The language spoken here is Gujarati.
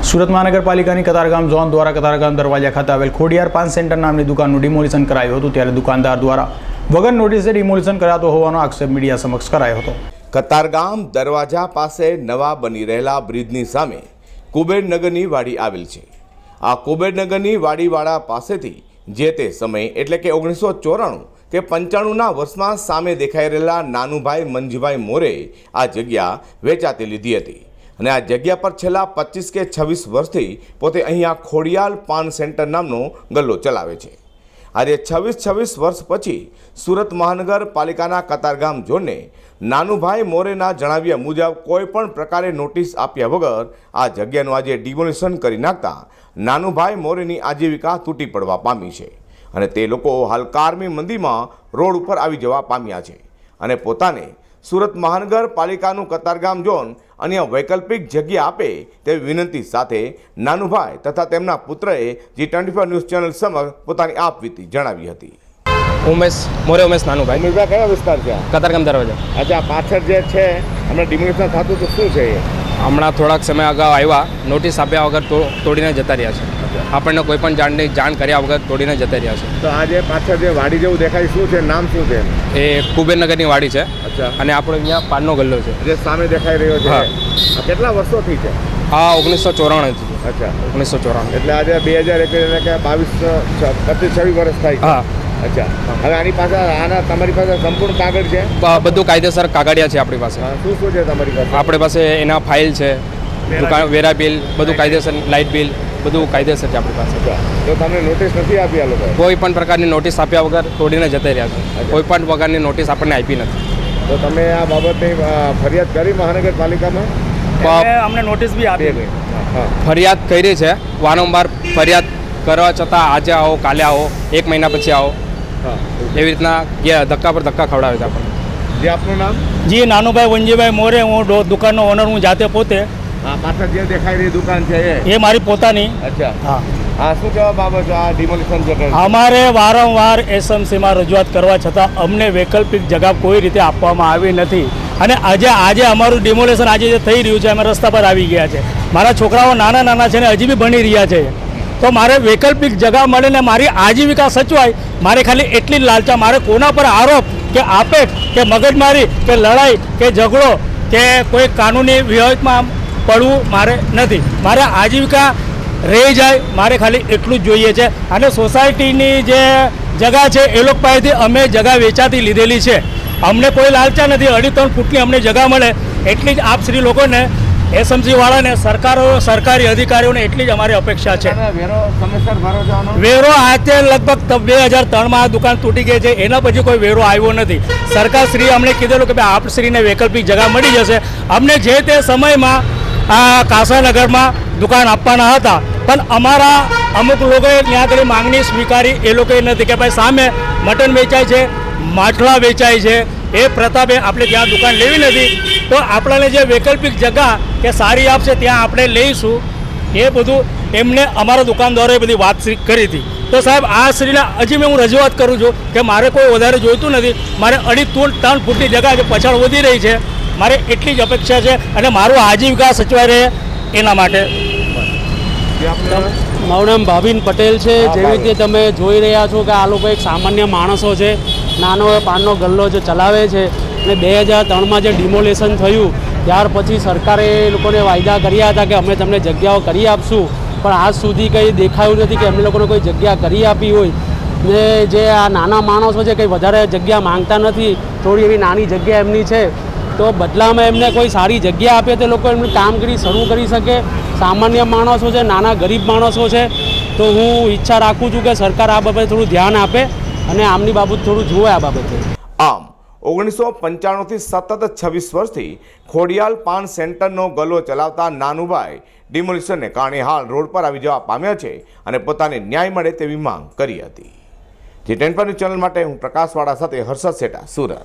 સુરત મહાનગરપાલિકાની કતારગામ ઝોન દ્વારા કતારગામ દરવાજા ખાતે આવેલ ખોડિયાર પાન સેન્ટર નામની દુકાનનું ડિમોલિશન કરાયું હતું, ત્યારે દુકાનદાર દ્વારા વગર નોટિસે ડિમોલિશન કરાતો હોવાનો આક્ષેપ મીડિયા સમક્ષ કરાયો હતો। કતારગામ દરવાજા પાસે નવા બની રહેલા બ્રિજની સામે કુબેરનગરની વાડી આવેલ છે। આ કુબેરનગરની વાડીવાળા પાસેથી જે તે સમયે એટલે કે 1994 કે 95ના વર્ષમાં સામે દેખાઈ રહેલા નાનુભાઈ મંજીભાઈ મોરે આ જગ્યા વેચાતી લીધી હતી અને આ જગ્યા પર છેલ્લા 25 કે 26 વર્ષથી પોતે અહીંયા ખોડિયાર પાન સેન્ટર નામનો ગલ્લો ચલાવે છે। આજે 26 વર્ષ પછી સુરત મહાનગરપાલિકાના કતારગામ ઝોનને નાનુભાઈ મોરેના જણાવ્યા મુજબ કોઈ પણ પ્રકારે નોટિસ આપ્યા વગર આ જગ્યાનું આજે ડિમોલિશન કરી નાખતા નાનુભાઈ મોરેની આજીવિકા તૂટી પડવા પામી છે અને તે લોકો હાલ કારમી મંદીમાં રોડ ઉપર આવી જવા પામ્યા છે અને પોતાને સુરત મહાનગરપાલિકાનું કતારગામ ઝોન અન્ય વૈકલ્પિક જગ્યા આપે તેવી વિનંતી સાથે નાનુભાઈ તથા તેમના પુત્રએ G24 ન્યૂઝ ચેનલ સમક્ષ પોતાની આપવીતી જણાવી હતી। ઉમેશ મોરે ઉમેશ નાનુભાઈ। ઉમેશભાઈ કયો વિસ્તાર છે? કતારગામ દરવાજા। અચ્છા, પાછળ જે છે હમણાં ડિમોલિશન થતું તો શું છે? હમણાં થોડાક સમય અગાઉ આવ્યા, નોટિસ આપ્યા વગર તોડીને જતા રહ્યા છે। આપણને કોઈ પણ જાણ કર્યા વગર તોડીને જતા રહ્યા છે। તો આજે પાછળ જે વાડી જેવું દેખાય શું છે, નામ શું છે? એ કુબેરનગરની વાડી છે। અચ્છા, અને આપણો અહીંયા પાનનો ગલ્લો છે જે સામે દેખાઈ રહ્યો છે। હા। કેટલા વર્ષોથી છે? હા, 1994 થી। અચ્છા, 1994 એટલે આજે 2021 એટલે કે 25-26 વર્ષ થાય છે। હા। અચ્છા, હવે આની પાસે તમારી પાસે સંપૂર્ણ કાગળ છે? બધું કાયદેસર કાગળિયા છે આપણી પાસે। શું શું છે તમારી પાસે? આપણી પાસે એના ફાઇલ છે, દુકાન વેરા બિલ, બધું કાયદેસર, લાઇટ બિલ બધું કાયદેસર છે આપણી પાસે। તો તમને નોટિસ નથી આપી આ લોકો? કોઈ પણ પ્રકારની નોટિસ આપ્યા વગર તોડીને જતા રહ્યા છે। કોઈ પણ પ્રકારની નોટિસ આપણને આપી નથી। તો તમે આ બાબતની ફરિયાદ કરી મહાનગરપાલિકામાં? અમને નોટિસ બી આપી, ફરિયાદ કરી છે, વારંવાર ફરિયાદ કરવા છતાં આજે આવો, કાલે આવો, 1 મહિના પછી આવો, એવી રીતના ધક્કા પર ધક્કા ખવડાવે છે આપણને। જે આપનું નામ? જી નાનુભાઈ વંજીભાઈ મોરે, હું દુકાનનો ઓનર, હું જાતે પોતે। હા, પાછળ જે દેખાઈ રહી દુકાન છે એ મારી પોતાની। અચ્છા, હા। આ શું કહેવા બાબત આ ડિમોલિશન છે? અમારે વારંવાર SMCમાં રજૂઆત કરવા છતાં અમને વૈકલ્પિક જગ્યા કોઈ રીતે આપવામાં આવી નથી અને આજે અમારું ડિમોલેશન આજે જે થઈ રહ્યું છે, અમે રસ્તા પર આવી ગયા છે। મારા છોકરાઓ નાના છે ને હજી બી ભણી રહ્યા છે, તો મારે વૈકલ્પિક જગ્યા મળે ને મારી આજીવિકા સચવાય, મારે ખાલી એટલી જ લાલચા। મારે કોના પર આરોપ કે આપેટ કે મગજમારી કે લડાઈ કે ઝઘડો કે કોઈ કાનૂની વિવાદમાં પડવું મારે નથી। મારે આજીવિકા રહી જાય, મારે ખાલી એટલું જ જોઈએ છે। અને સોસાયટીની જે જગ્યા છે એ લોકો પાસેથી અમે જગ્યા વેચાતી લીધેલી છે, અમને કોઈ લાલચા નથી। 2.5-3 ફૂટની અમને જગ્યા મળે એટલી જ આપ શ્રી લોકોને, SMC વાળાને, સરકારી અધિકારીઓને એટલી જ અમારી અપેક્ષા છે। વેરો સમયસર ભરો જવાનો? વેરો આજે લગભગ 2003માં આ દુકાન તૂટી ગઈ છે, એના પછી કોઈ વેરો આવ્યો નથી। સરકારશ્રીએ અમને કીધેલું કે ભાઈ આપશ્રીને વૈકલ્પિક જગ્યા મળી જશે। અમને જે તે સમયમાં આ કાસાનગરમાં દુકાન આપવાના હતા, પણ અમારા અમુક લોકોએ ત્યાં આગળ માંગણી સ્વીકારી એ લોકોએ નથી કે ભાઈ સામે મટન વેચાય છે, માછલા વેચાય છે, એ પ્રતાપે આપણે ત્યાં દુકાન લેવી નથી, તો આપણને જે વૈકલ્પિક જગ્યા કે સારી આપશે ત્યાં આપણે લઈશું, એ બધું એમને અમારા દુકાનદારોએ બધી વાત કરી હતી। તો સાહેબ આ શ્રીને હજી હું રજૂઆત કરું છું કે મારે કોઈ વધારે જોઈતું નથી, મારે 2.5-3 ફૂટની જગ્યા જે પછાડ વધી રહી છે, મારે એટલી જ અપેક્ષા છે અને મારું આજીવિકા સચવાઈ રહે એના માટે। મારું નામ ભાવિન પટેલ છે। જેવી રીતે તમે જોઈ રહ્યા છો કે આ લોકો એક સામાન્ય માણસો છે, નાનો પાનનો ગલ્લો જે ચલાવે છે અને 2003માં જે ડિમોલેશન થયું ત્યાર પછી સરકારે એ લોકોને વાયદા કર્યા હતા કે અમે તમને જગ્યાઓ કરી આપશું, પણ આજ સુધી કંઈ દેખાયું નથી કે એમને લોકોને કોઈ જગ્યા કરી આપી હોય। ને જે આ નાના માણસો છે કંઈ વધારે જગ્યા માંગતા નથી, થોડી એવી નાની જગ્યા એમની છે, તો બદલામાં એમને કોઈ સારી જગ્યા આપે તો લોકો એમની કામગીરી શરૂ કરી શકે। સામાન્ય માણસો છે, નાના ગરીબ માણસો છે, તો હું ઈચ્છા રાખું છું કે સરકાર આ બાબતે થોડું ધ્યાન આપે અને આમની બાબત થોડું જુએ આ બાબતે। આમ 1995થી સતત 26 વર્ષથી ખોડિયાર પાન સેન્ટરનો ગલ્લો ચલાવતા નાનુભાઈ ડિમોલિશનને કારણે હાલ રોડ પર આવી જવા પામ્યા છે અને પોતાને ન્યાય મળે તેવી માંગ કરી હતી। G24 ચેનલ માટે હું પ્રકાશવાળા સાથે હર્ષદ સેટા, સુરત।